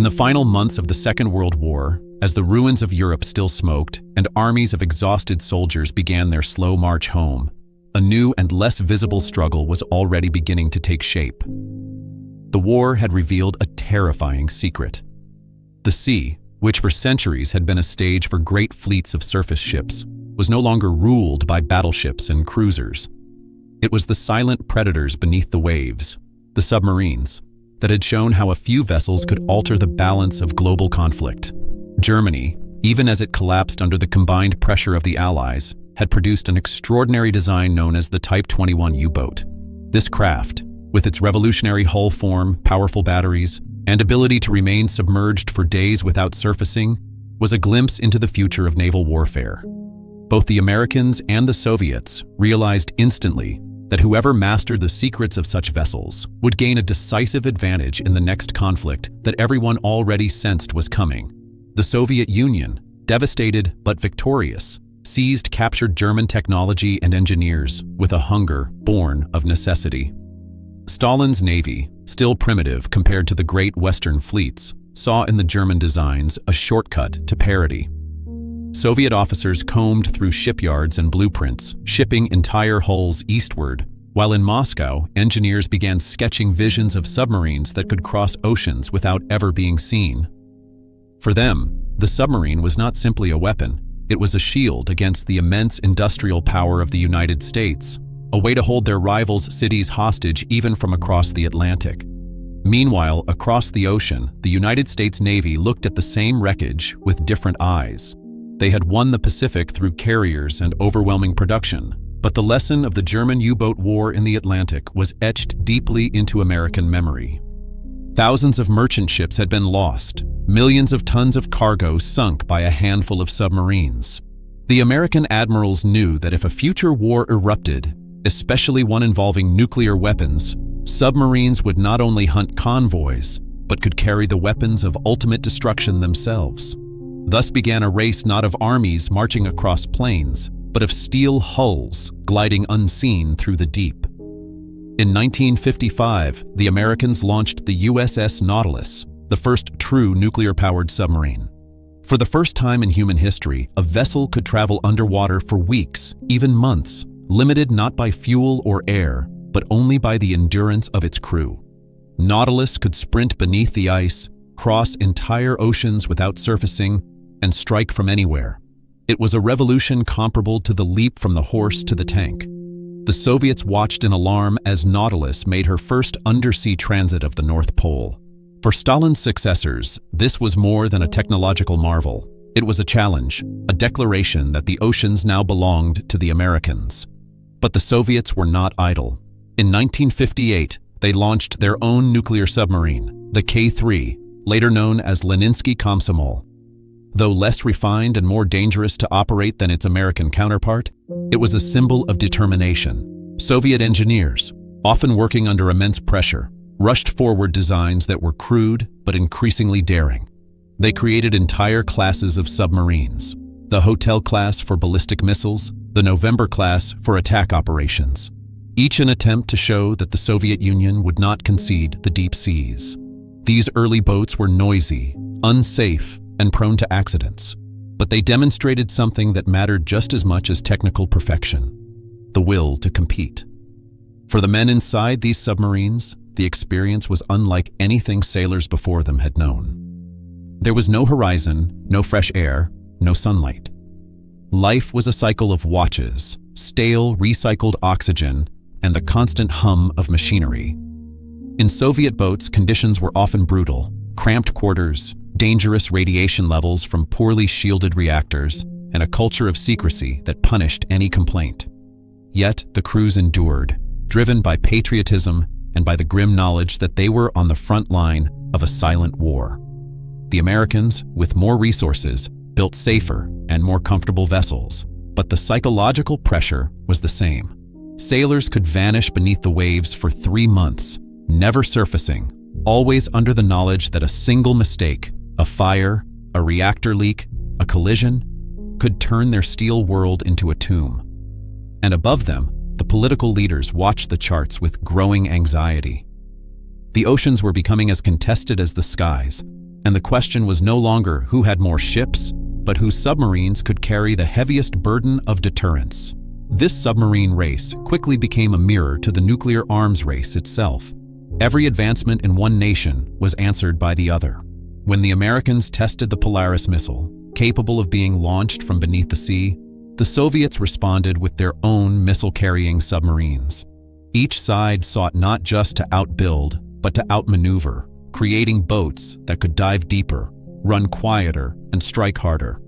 the final months of the Second World War, as the ruins of Europe still smoked and armies of exhausted soldiers began their slow march home, a new and less visible struggle was already beginning to take shape. The war had revealed a terrifying secret. The sea, which for centuries had been a stage for great fleets of surface ships, was no longer ruled by battleships and cruisers. It was the silent predators beneath the waves, the submarines, that had shown how a few vessels could alter the balance of global conflict. Germany, even as it collapsed under the combined pressure of the Allies, had produced an extraordinary design known as the Type 21 U-boat. This craft, with its revolutionary hull form, powerful batteries, and ability to remain submerged for days without surfacing, was a glimpse into the future of naval warfare. Both the Americans and the Soviets realized instantly that whoever mastered the secrets of such vessels would gain a decisive advantage in the next conflict that everyone already sensed was coming. The Soviet Union, devastated but victorious, seized captured German technology and engineers with a hunger born of necessity. Stalin's navy, still primitive compared to the great Western fleets, saw in the German designs a shortcut to parity. Soviet officers combed through shipyards and blueprints, shipping entire hulls eastward, while in Moscow, engineers began sketching visions of submarines that could cross oceans without ever being seen. For them, the submarine was not simply a weapon, it was a shield against the immense industrial power of the United States, a way to hold their rivals' cities hostage even from across the Atlantic. Meanwhile, across the ocean, the United States Navy looked at the same wreckage with different eyes. They had won the Pacific through carriers and overwhelming production, but the lesson of the German U-boat war in the Atlantic was etched deeply into American memory. Thousands of merchant ships had been lost, millions of tons of cargo sunk by a handful of submarines. The American admirals knew that if a future war erupted, especially one involving nuclear weapons, submarines would not only hunt convoys, but could carry the weapons of ultimate destruction themselves. Thus began a race not of armies marching across plains, but of steel hulls gliding unseen through the deep. In 1955, the Americans launched the USS Nautilus, the first true nuclear-powered submarine. For the first time in human history, a vessel could travel underwater for weeks, even months, limited not by fuel or air, but only by the endurance of its crew. Nautilus could sprint beneath the ice, cross entire oceans without surfacing, and strike from anywhere. It was a revolution comparable to the leap from the horse to the tank. The Soviets watched in alarm as Nautilus made her first undersea transit of the North Pole. For Stalin's successors, this was more than a technological marvel. It was a challenge, a declaration that the oceans now belonged to the Americans. But the Soviets were not idle. In 1958, they launched their own nuclear submarine, the K-3, later known as Leninsky Komsomol. Though less refined and more dangerous to operate than its American counterpart, it was a symbol of determination. Soviet engineers, often working under immense pressure, rushed forward designs that were crude but increasingly daring. They created entire classes of submarines, the Hotel class for ballistic missiles, the November class for attack operations, each an attempt to show that the Soviet Union would not concede the deep seas. These early boats were noisy, unsafe, and prone to accidents, but they demonstrated something that mattered just as much as technical perfection: the will to compete. For the men inside these submarines, the experience was unlike anything sailors before them had known. There was no horizon, no fresh air, no sunlight. Life was a cycle of watches, stale, recycled oxygen, and the constant hum of machinery. In Soviet boats, conditions were often brutal: cramped quarters, dangerous radiation levels from poorly shielded reactors, and a culture of secrecy that punished any complaint. Yet the crews endured, driven by patriotism and by the grim knowledge that they were on the front line of a silent war. The Americans, with more resources, built safer and more comfortable vessels, but the psychological pressure was the same. Sailors could vanish beneath the waves for 3 months, never surfacing, always under the knowledge that a single mistake, a fire, a reactor leak, a collision, could turn their steel world into a tomb. And above them, the political leaders watched the charts with growing anxiety. The oceans were becoming as contested as the skies. And the question was no longer who had more ships, but whose submarines could carry the heaviest burden of deterrence. This submarine race quickly became a mirror to the nuclear arms race itself. Every advancement in one nation was answered by the other. When the Americans tested the Polaris missile, capable of being launched from beneath the sea, the Soviets responded with their own missile-carrying submarines. Each side sought not just to outbuild, but to outmaneuver, creating boats that could dive deeper, run quieter, and strike harder.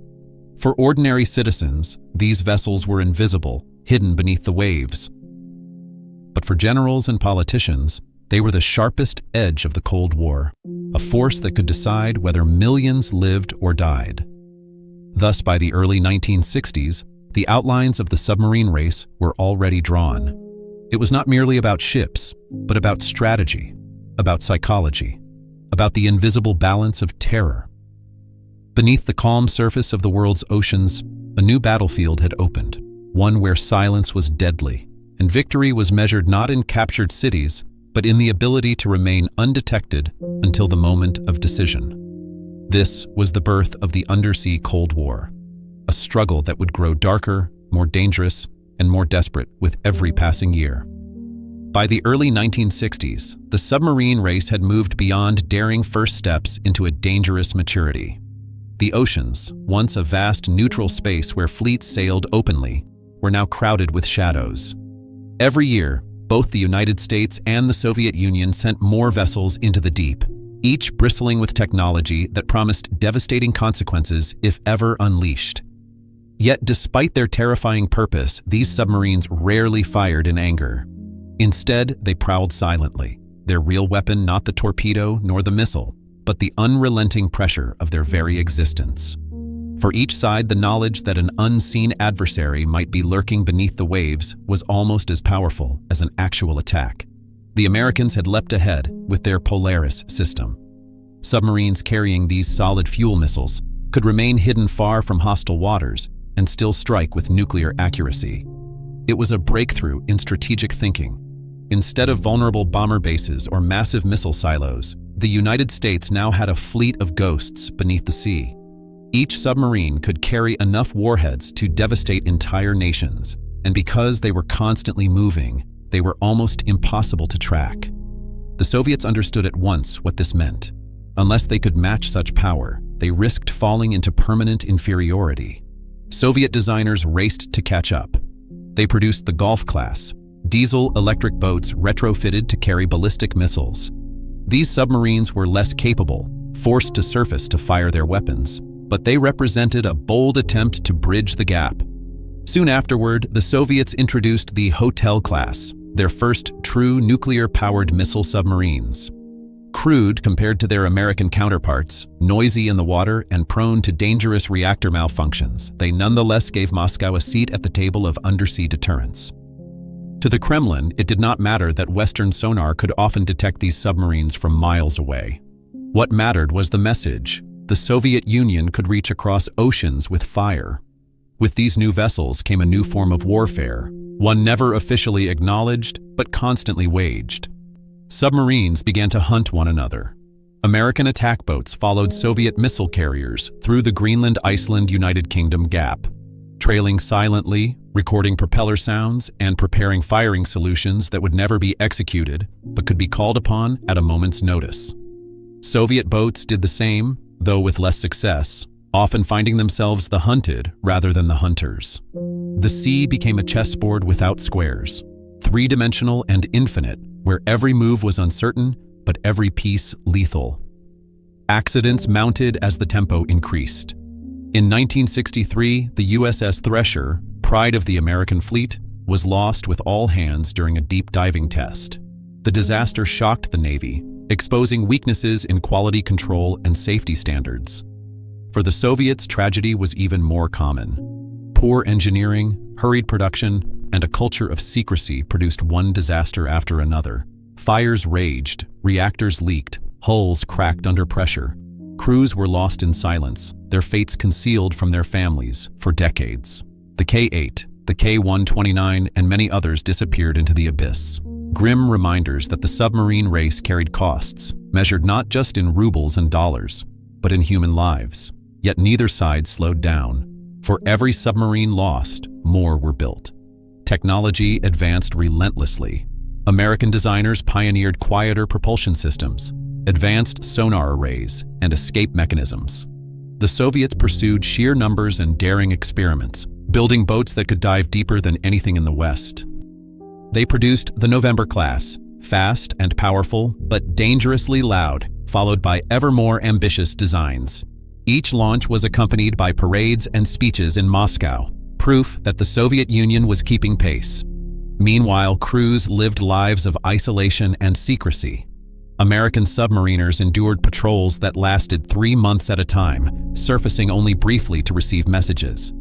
For ordinary citizens, these vessels were invisible, hidden beneath the waves. But for generals and politicians, they were the sharpest edge of the Cold War, a force that could decide whether millions lived or died. Thus, by the early 1960s, the outlines of the submarine race were already drawn. It was not merely about ships, but about strategy, about psychology, about the invisible balance of terror. Beneath the calm surface of the world's oceans, a new battlefield had opened, one where silence was deadly, and victory was measured not in captured cities, but in the ability to remain undetected until the moment of decision. This was the birth of the undersea Cold War, a struggle that would grow darker, more dangerous, and more desperate with every passing year. By the early 1960s, the submarine race had moved beyond daring first steps into a dangerous maturity. The oceans, once a vast neutral space where fleets sailed openly, were now crowded with shadows. Every year, both the United States and the Soviet Union sent more vessels into the deep, each bristling with technology that promised devastating consequences if ever unleashed. Yet, despite their terrifying purpose, these submarines rarely fired in anger. Instead, they prowled silently, their real weapon not the torpedo nor the missile, but the unrelenting pressure of their very existence. For each side, the knowledge that an unseen adversary might be lurking beneath the waves was almost as powerful as an actual attack. The Americans had leapt ahead with their Polaris system. Submarines carrying these solid fuel missiles could remain hidden far from hostile waters and still strike with nuclear accuracy. It was a breakthrough in strategic thinking. Instead of vulnerable bomber bases or massive missile silos, the United States now had a fleet of ghosts beneath the sea. Each submarine could carry enough warheads to devastate entire nations, and because they were constantly moving, they were almost impossible to track. The Soviets understood at once what this meant. Unless they could match such power, they risked falling into permanent inferiority. Soviet designers raced to catch up. They produced the Golf class, diesel-electric boats retrofitted to carry ballistic missiles. These submarines were less capable, forced to surface to fire their weapons, but they represented a bold attempt to bridge the gap. Soon afterward, the Soviets introduced the Hotel class, their first true nuclear-powered missile submarines. Crude compared to their American counterparts, noisy in the water and prone to dangerous reactor malfunctions, they nonetheless gave Moscow a seat at the table of undersea deterrence. To the Kremlin, it did not matter that Western sonar could often detect these submarines from miles away. What mattered was the message. The Soviet Union could reach across oceans with fire. With these new vessels came a new form of warfare, one never officially acknowledged, but constantly waged. Submarines began to hunt one another. American attack boats followed Soviet missile carriers through the Greenland-Iceland-United Kingdom gap, trailing silently, recording propeller sounds, and preparing firing solutions that would never be executed, but could be called upon at a moment's notice. Soviet boats did the same, though with less success, often finding themselves the hunted rather than the hunters. The sea became a chessboard without squares, three-dimensional and infinite, where every move was uncertain, but every piece lethal. Accidents mounted as the tempo increased. In 1963, the USS Thresher, pride of the American fleet, was lost with all hands during a deep diving test. The disaster shocked the Navy, exposing weaknesses in quality control and safety standards. For the Soviets, tragedy was even more common. Poor engineering, hurried production, and a culture of secrecy produced one disaster after another. Fires raged, reactors leaked, hulls cracked under pressure. Crews were lost in silence, their fates concealed from their families for decades. The K-8, the K-129, and many others disappeared into the abyss. Grim reminders that the submarine race carried costs, measured not just in rubles and dollars, but in human lives. Yet neither side slowed down. For every submarine lost, more were built. Technology advanced relentlessly. American designers pioneered quieter propulsion systems, advanced sonar arrays, and escape mechanisms. The Soviets pursued sheer numbers and daring experiments, building boats that could dive deeper than anything in the West. They produced the November class, fast and powerful, but dangerously loud, followed by ever more ambitious designs. Each launch was accompanied by parades and speeches in Moscow, proof that the Soviet Union was keeping pace. Meanwhile, crews lived lives of isolation and secrecy. American submariners endured patrols that lasted 3 months at a time, surfacing only briefly to receive messages.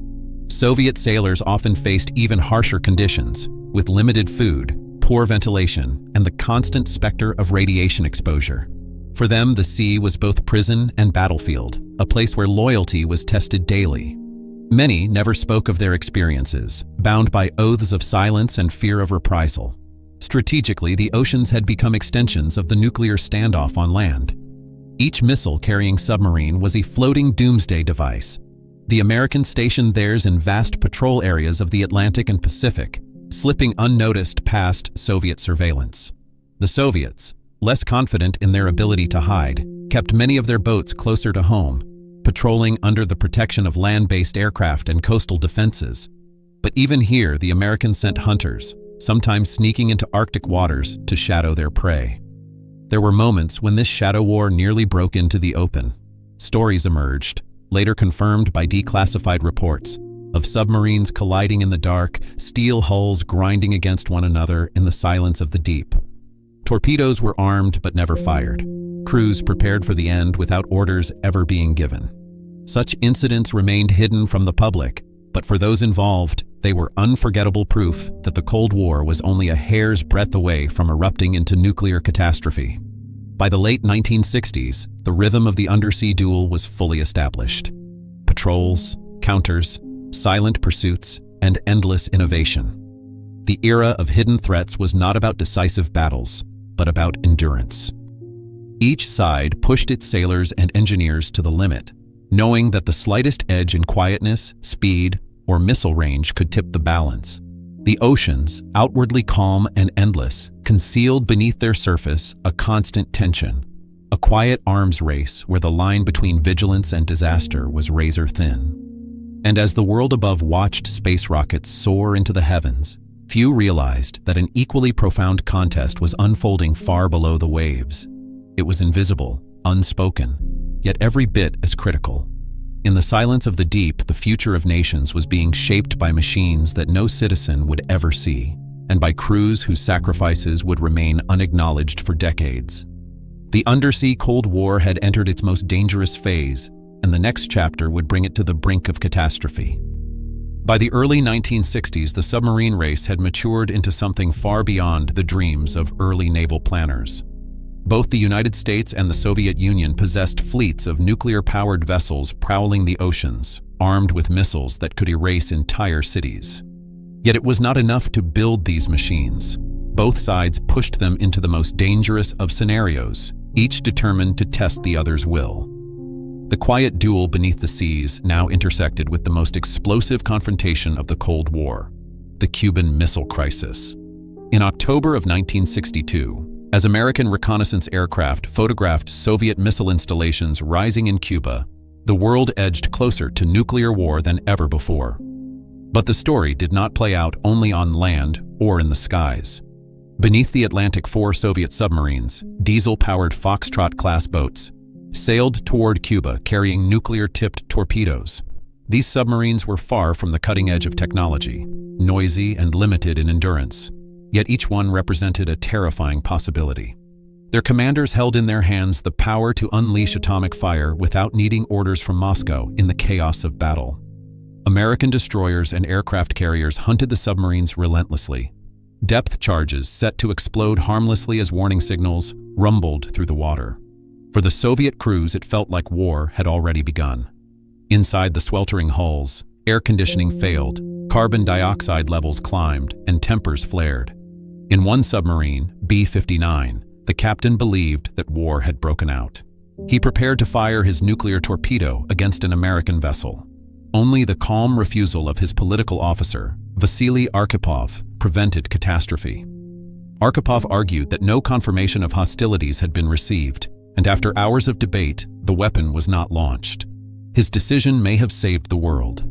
Soviet sailors often faced even harsher conditions, with limited food, poor ventilation, and the constant specter of radiation exposure. For them, the sea was both prison and battlefield, a place where loyalty was tested daily. Many never spoke of their experiences, bound by oaths of silence and fear of reprisal. Strategically, the oceans had become extensions of the nuclear standoff on land. Each missile-carrying submarine was a floating doomsday device. The Americans stationed theirs in vast patrol areas of the Atlantic and Pacific, slipping unnoticed past Soviet surveillance. The Soviets, less confident in their ability to hide, kept many of their boats closer to home, patrolling under the protection of land-based aircraft and coastal defenses. But even here, the Americans sent hunters, sometimes sneaking into Arctic waters to shadow their prey. There were moments when this shadow war nearly broke into the open. Stories emerged, later confirmed by declassified reports, of submarines colliding in the dark, steel hulls grinding against one another in the silence of the deep. Torpedoes were armed but never fired. Crews prepared for the end without orders ever being given. Such incidents remained hidden from the public, but for those involved, they were unforgettable proof that the Cold War was only a hair's breadth away from erupting into nuclear catastrophe. By the late 1960s, the rhythm of the undersea duel was fully established. Patrols, counters, silent pursuits, and endless innovation. The era of hidden threats was not about decisive battles, but about endurance. Each side pushed its sailors and engineers to the limit, knowing that the slightest edge in quietness, speed, or missile range could tip the balance. The oceans, outwardly calm and endless, concealed beneath their surface a constant tension, a quiet arms race where the line between vigilance and disaster was razor thin. And as the world above watched space rockets soar into the heavens, few realized that an equally profound contest was unfolding far below the waves. It was invisible, unspoken, yet every bit as critical. In the silence of the deep, the future of nations was being shaped by machines that no citizen would ever see, and by crews whose sacrifices would remain unacknowledged for decades. The undersea Cold War had entered its most dangerous phase, and the next chapter would bring it to the brink of catastrophe. By the early 1960s, the submarine race had matured into something far beyond the dreams of early naval planners. Both the United States and the Soviet Union possessed fleets of nuclear-powered vessels prowling the oceans, armed with missiles that could erase entire cities. Yet it was not enough to build these machines. Both sides pushed them into the most dangerous of scenarios, each determined to test the other's will. The quiet duel beneath the seas now intersected with the most explosive confrontation of the Cold War, the Cuban Missile Crisis. In October of 1962, as American reconnaissance aircraft photographed Soviet missile installations rising in Cuba, the world edged closer to nuclear war than ever before. But the story did not play out only on land or in the skies. Beneath the Atlantic, 4 Soviet submarines, diesel-powered Foxtrot-class boats, sailed toward Cuba carrying nuclear-tipped torpedoes. These submarines were far from the cutting edge of technology, noisy and limited in endurance, yet each one represented a terrifying possibility. Their commanders held in their hands the power to unleash atomic fire without needing orders from Moscow in the chaos of battle. American destroyers and aircraft carriers hunted the submarines relentlessly. Depth charges set to explode harmlessly as warning signals rumbled through the water. For the Soviet crews, it felt like war had already begun. Inside the sweltering hulls, air conditioning failed, carbon dioxide levels climbed, and tempers flared. In one submarine, B-59, the captain believed that war had broken out. He prepared to fire his nuclear torpedo against an American vessel. Only the calm refusal of his political officer, Vasily Arkhipov, prevented catastrophe. Arkhipov argued that no confirmation of hostilities had been received, and after hours of debate, the weapon was not launched. His decision may have saved the world.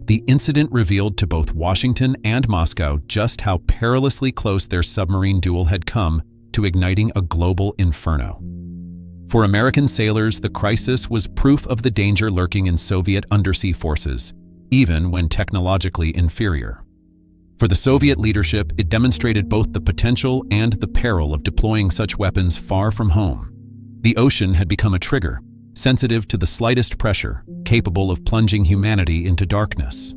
The incident revealed to both Washington and Moscow just how perilously close their submarine duel had come to igniting a global inferno. For American sailors, the crisis was proof of the danger lurking in Soviet undersea forces, even when technologically inferior. For the Soviet leadership, it demonstrated both the potential and the peril of deploying such weapons far from home. The ocean had become a trigger, sensitive to the slightest pressure, capable of plunging humanity into darkness.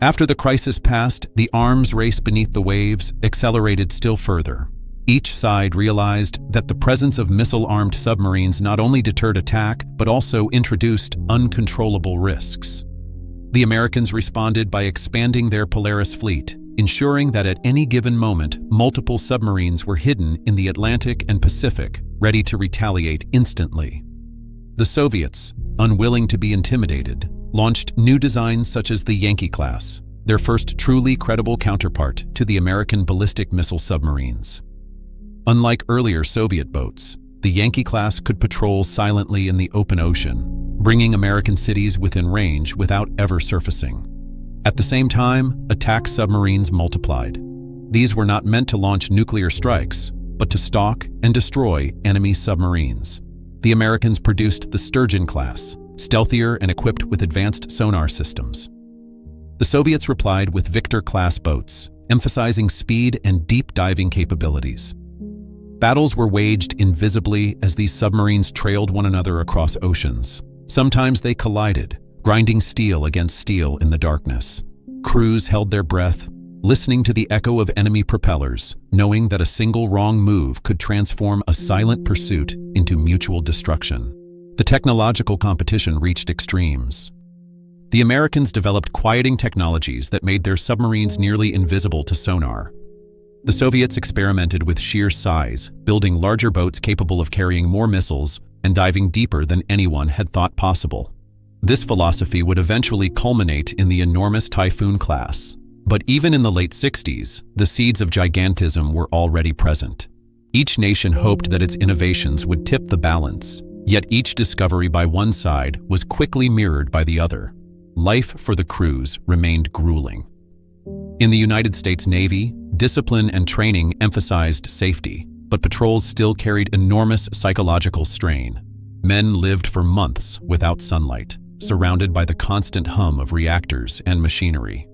After the crisis passed, the arms race beneath the waves accelerated still further. Each side realized that the presence of missile-armed submarines not only deterred attack, but also introduced uncontrollable risks. The Americans responded by expanding their Polaris fleet, ensuring that at any given moment, multiple submarines were hidden in the Atlantic and Pacific, ready to retaliate instantly. The Soviets, unwilling to be intimidated, launched new designs such as the Yankee class, their first truly credible counterpart to the American ballistic missile submarines. Unlike earlier Soviet boats, the Yankee class could patrol silently in the open ocean, bringing American cities within range without ever surfacing. At the same time, attack submarines multiplied. These were not meant to launch nuclear strikes, but to stalk and destroy enemy submarines. The Americans produced the Sturgeon class, stealthier and equipped with advanced sonar systems. The Soviets replied with Victor-class boats, emphasizing speed and deep diving capabilities. Battles were waged invisibly as these submarines trailed one another across oceans. Sometimes they collided, grinding steel against steel in the darkness. Crews held their breath, listening to the echo of enemy propellers, knowing that a single wrong move could transform a silent pursuit into mutual destruction. The technological competition reached extremes. The Americans developed quieting technologies that made their submarines nearly invisible to sonar. The Soviets experimented with sheer size, building larger boats capable of carrying more missiles and diving deeper than anyone had thought possible. This philosophy would eventually culminate in the enormous Typhoon class. But even in the late 60s, the seeds of gigantism were already present. Each nation hoped that its innovations would tip the balance, yet each discovery by one side was quickly mirrored by the other. Life for the crews remained grueling. In the United States Navy, discipline and training emphasized safety, but patrols still carried enormous psychological strain. Men lived for months without sunlight, surrounded by the constant hum of reactors and machinery.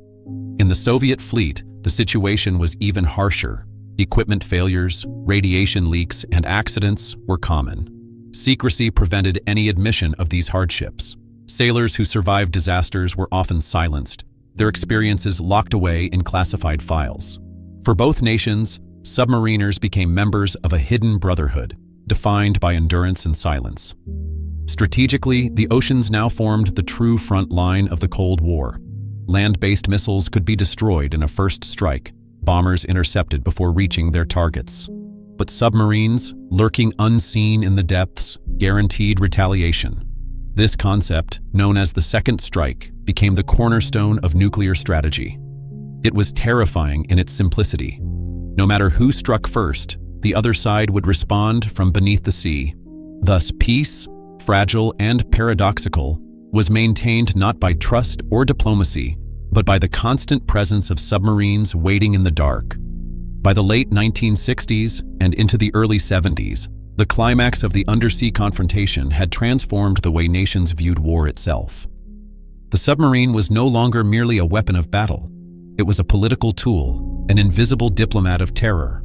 In the Soviet fleet, the situation was even harsher. Equipment failures, radiation leaks, and accidents were common. Secrecy prevented any admission of these hardships. Sailors who survived disasters were often silenced, their experiences locked away in classified files. For both nations, submariners became members of a hidden brotherhood, defined by endurance and silence. Strategically, the oceans now formed the true front line of the Cold War. Land-based missiles could be destroyed in a first strike, bombers intercepted before reaching their targets. But submarines, lurking unseen in the depths, guaranteed retaliation. This concept, known as the second strike, became the cornerstone of nuclear strategy. It was terrifying in its simplicity. No matter who struck first, the other side would respond from beneath the sea. Thus, peace, fragile and paradoxical, was maintained not by trust or diplomacy, but by the constant presence of submarines waiting in the dark. By the late 1960s and into the early 70s, the climax of the undersea confrontation had transformed the way nations viewed war itself. The submarine was no longer merely a weapon of battle. It was a political tool, an invisible diplomat of terror.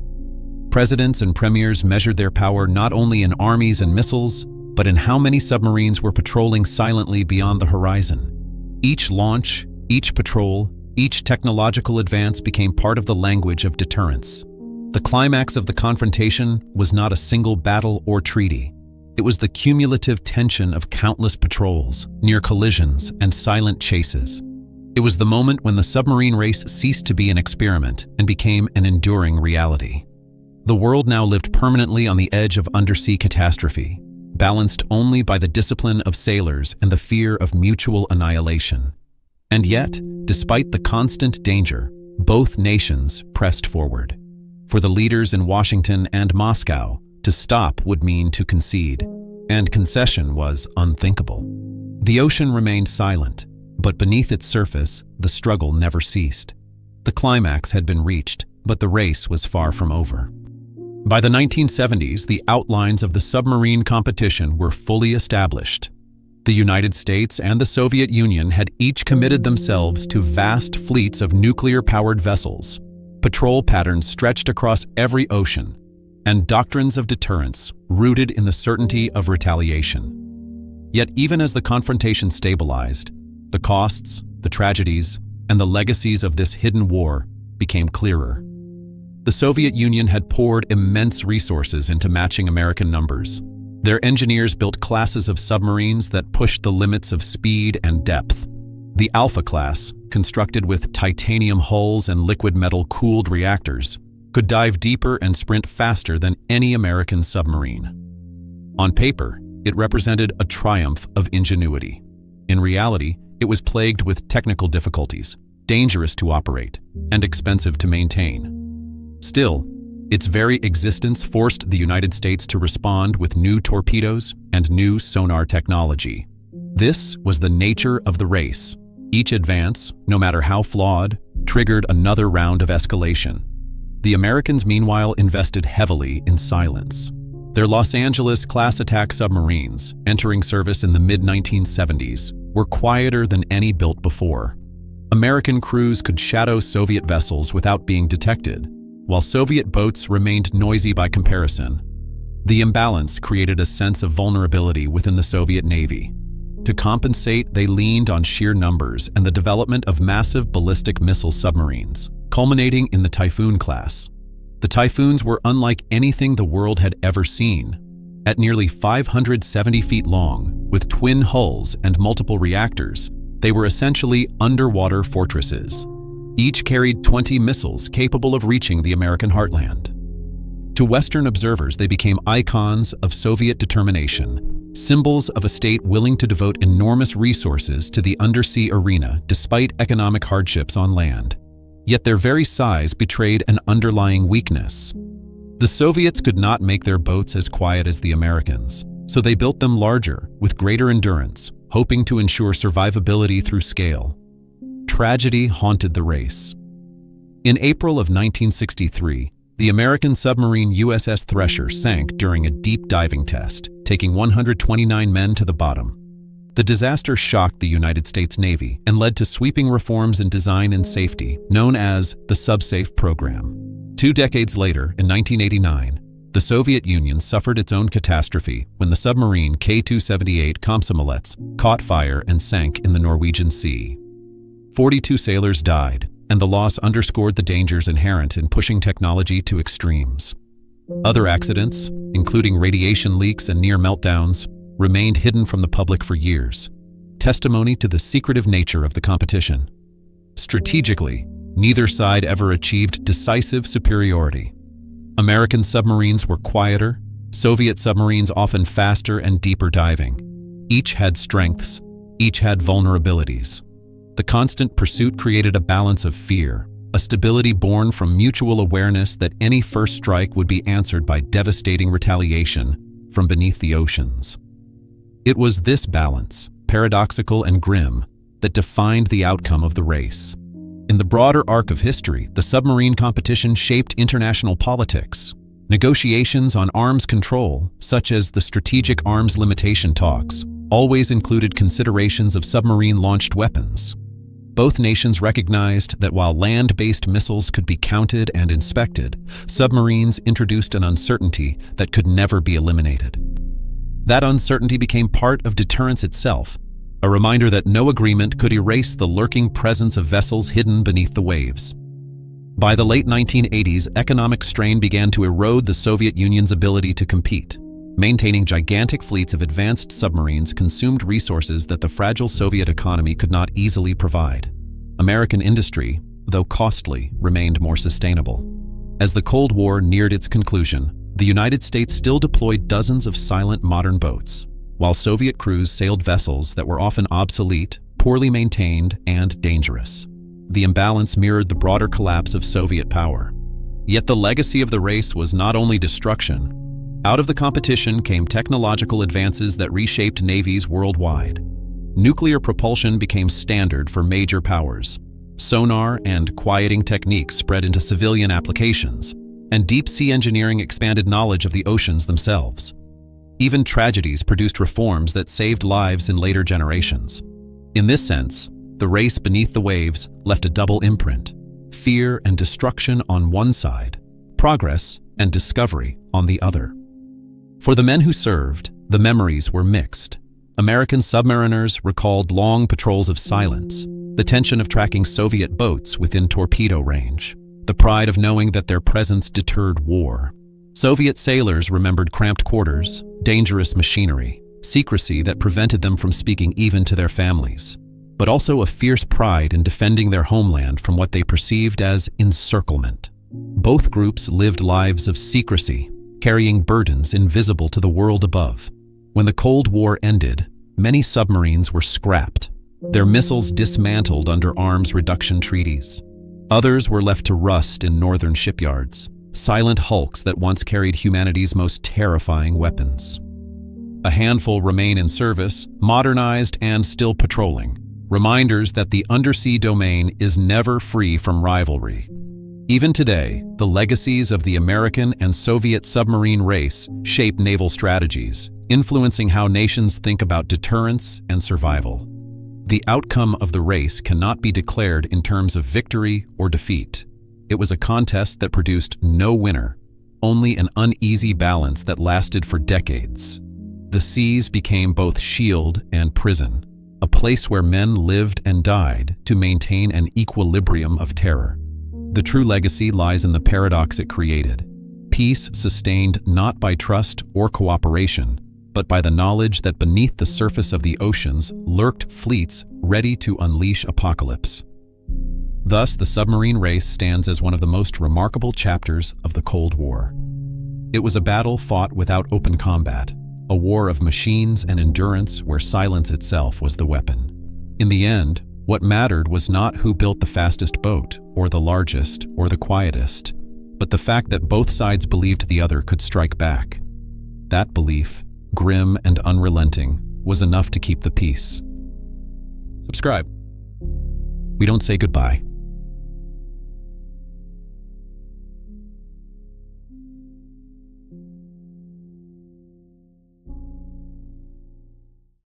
Presidents and premiers measured their power not only in armies and missiles, but in how many submarines were patrolling silently beyond the horizon. Each launch, each patrol, each technological advance became part of the language of deterrence. The climax of the confrontation was not a single battle or treaty. It was the cumulative tension of countless patrols, near collisions, and silent chases. It was the moment when the submarine race ceased to be an experiment and became an enduring reality. The world now lived permanently on the edge of undersea catastrophe. balanced only by the discipline of sailors and the fear of mutual annihilation. And yet, despite the constant danger, both nations pressed forward. For the leaders in Washington and Moscow, to stop would mean to concede, and concession was unthinkable. The ocean remained silent, but beneath its surface, the struggle never ceased. The climax had been reached, but the race was far from over. By the 1970s, the outlines of the submarine competition were fully established. The United States and the Soviet Union had each committed themselves to vast fleets of nuclear-powered vessels, patrol patterns stretched across every ocean, and doctrines of deterrence rooted in the certainty of retaliation. Yet even as the confrontation stabilized, the costs, the tragedies, and the legacies of this hidden war became clearer. The Soviet Union had poured immense resources into matching American numbers. Their engineers built classes of submarines that pushed the limits of speed and depth. The Alpha class, constructed with titanium hulls and liquid metal-cooled reactors, could dive deeper and sprint faster than any American submarine. On paper, it represented a triumph of ingenuity. In reality, it was plagued with technical difficulties, dangerous to operate, and expensive to maintain. Still, its very existence forced the United States to respond with new torpedoes and new sonar technology. This was the nature of the race. Each advance, no matter how flawed, triggered another round of escalation. The Americans, meanwhile, invested heavily in silence. Their Los Angeles-class attack submarines, entering service in the mid-1970s, were quieter than any built before. American crews could shadow Soviet vessels without being detected, while Soviet boats remained noisy by comparison. The imbalance created a sense of vulnerability within the Soviet Navy. To compensate, they leaned on sheer numbers and the development of massive ballistic missile submarines, culminating in the Typhoon class. The Typhoons were unlike anything the world had ever seen. At nearly 570 feet long, with twin hulls and multiple reactors, they were essentially underwater fortresses. Each carried 20 missiles capable of reaching the American heartland. To Western observers, they became icons of Soviet determination, symbols of a state willing to devote enormous resources to the undersea arena despite economic hardships on land. Yet their very size betrayed an underlying weakness. The Soviets could not make their boats as quiet as the Americans, so they built them larger, with greater endurance, hoping to ensure survivability through scale. Tragedy haunted the race. In April of 1963, the American submarine USS Thresher sank during a deep diving test, taking 129 men to the bottom. The disaster shocked the United States Navy and led to sweeping reforms in design and safety, known as the SubSafe program. 2 decades later, in 1989, the Soviet Union suffered its own catastrophe when the submarine K-278 Komsomolets caught fire and sank in the Norwegian Sea. 42 sailors died, and the loss underscored the dangers inherent in pushing technology to extremes. Other accidents, including radiation leaks and near meltdowns, remained hidden from the public for years, testimony to the secretive nature of the competition. Strategically, neither side ever achieved decisive superiority. American submarines were quieter, Soviet submarines often faster and deeper diving. Each had strengths, each had vulnerabilities. The constant pursuit created a balance of fear, a stability born from mutual awareness that any first strike would be answered by devastating retaliation from beneath the oceans. It was this balance, paradoxical and grim, that defined the outcome of the race. In the broader arc of history, the submarine competition shaped international politics. Negotiations on arms control, such as the Strategic Arms Limitation talks, always included considerations of submarine-launched weapons. Both nations recognized that while land-based missiles could be counted and inspected, submarines introduced an uncertainty that could never be eliminated. That uncertainty became part of deterrence itself, a reminder that no agreement could erase the lurking presence of vessels hidden beneath the waves. By the late 1980s, economic strain began to erode the Soviet Union's ability to compete. Maintaining gigantic fleets of advanced submarines consumed resources that the fragile Soviet economy could not easily provide. American industry, though costly, remained more sustainable. As the Cold War neared its conclusion, The United States still deployed dozens of silent modern boats, while Soviet crews sailed vessels that were often obsolete, poorly maintained, and dangerous. The imbalance mirrored the broader collapse of Soviet power. Yet the legacy of the race was not only destruction. Out of the competition came technological advances that reshaped navies worldwide. Nuclear propulsion became standard for major powers. Sonar and quieting techniques spread into civilian applications, and deep-sea engineering expanded knowledge of the oceans themselves. Even tragedies produced reforms that saved lives in later generations. In this sense, the race beneath the waves left a double imprint: fear and destruction on one side, progress and discovery on the other. For the men who served, the memories were mixed. American submariners recalled long patrols of silence, the tension of tracking Soviet boats within torpedo range, the pride of knowing that their presence deterred war. Soviet sailors remembered cramped quarters, dangerous machinery, secrecy that prevented them from speaking even to their families, but also a fierce pride in defending their homeland from what they perceived as encirclement. Both groups lived lives of secrecy, carrying burdens invisible to the world above. When the Cold War ended, many submarines were scrapped, their missiles dismantled under arms reduction treaties. Others were left to rust in northern shipyards, silent hulks that once carried humanity's most terrifying weapons. A handful remain in service, modernized and still patrolling, reminders that the undersea domain is never free from rivalry. Even today, the legacies of the American and Soviet submarine race shape naval strategies, influencing how nations think about deterrence and survival. The outcome of the race cannot be declared in terms of victory or defeat. It was a contest that produced no winner, only an uneasy balance that lasted for decades. The seas became both shield and prison, a place where men lived and died to maintain an equilibrium of terror. The true legacy lies in the paradox it created: peace sustained not by trust or cooperation, but by the knowledge that beneath the surface of the oceans lurked fleets ready to unleash apocalypse. Thus, the submarine race stands as one of the most remarkable chapters of the Cold War. It was a battle fought without open combat, a war of machines and endurance where silence itself was the weapon. In the end, what mattered was not who built the fastest boat, or the largest, or the quietest, but the fact that both sides believed the other could strike back. That belief, grim and unrelenting, was enough to keep the peace. Subscribe. We don't say goodbye.